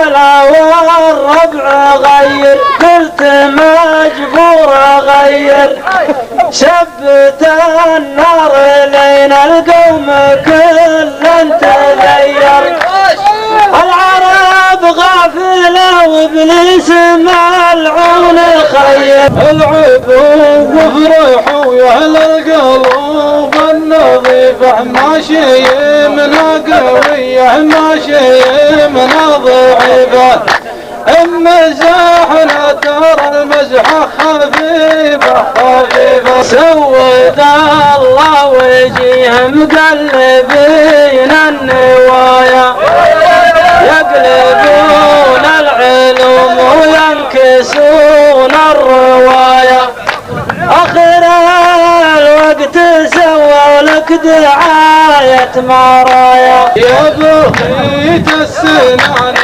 العلا والربع غير، قلت مجبور اغير، شبت النار لين القوم كل تغير. العرب غافلة وابليس ملعون خير، العبوب وفرح ويا اهل القلوب النظيفة ماشي منها قوية ماشي منها ضعيفة، مزاحنا ترى المزحة خفيفة خفيفة. سود الله وجيهم مقلبين النوايا، يقلبون العلوم وينكسون الرواية. اخر الوقت سووا لك دعاية مرايا، يا بخيت السنان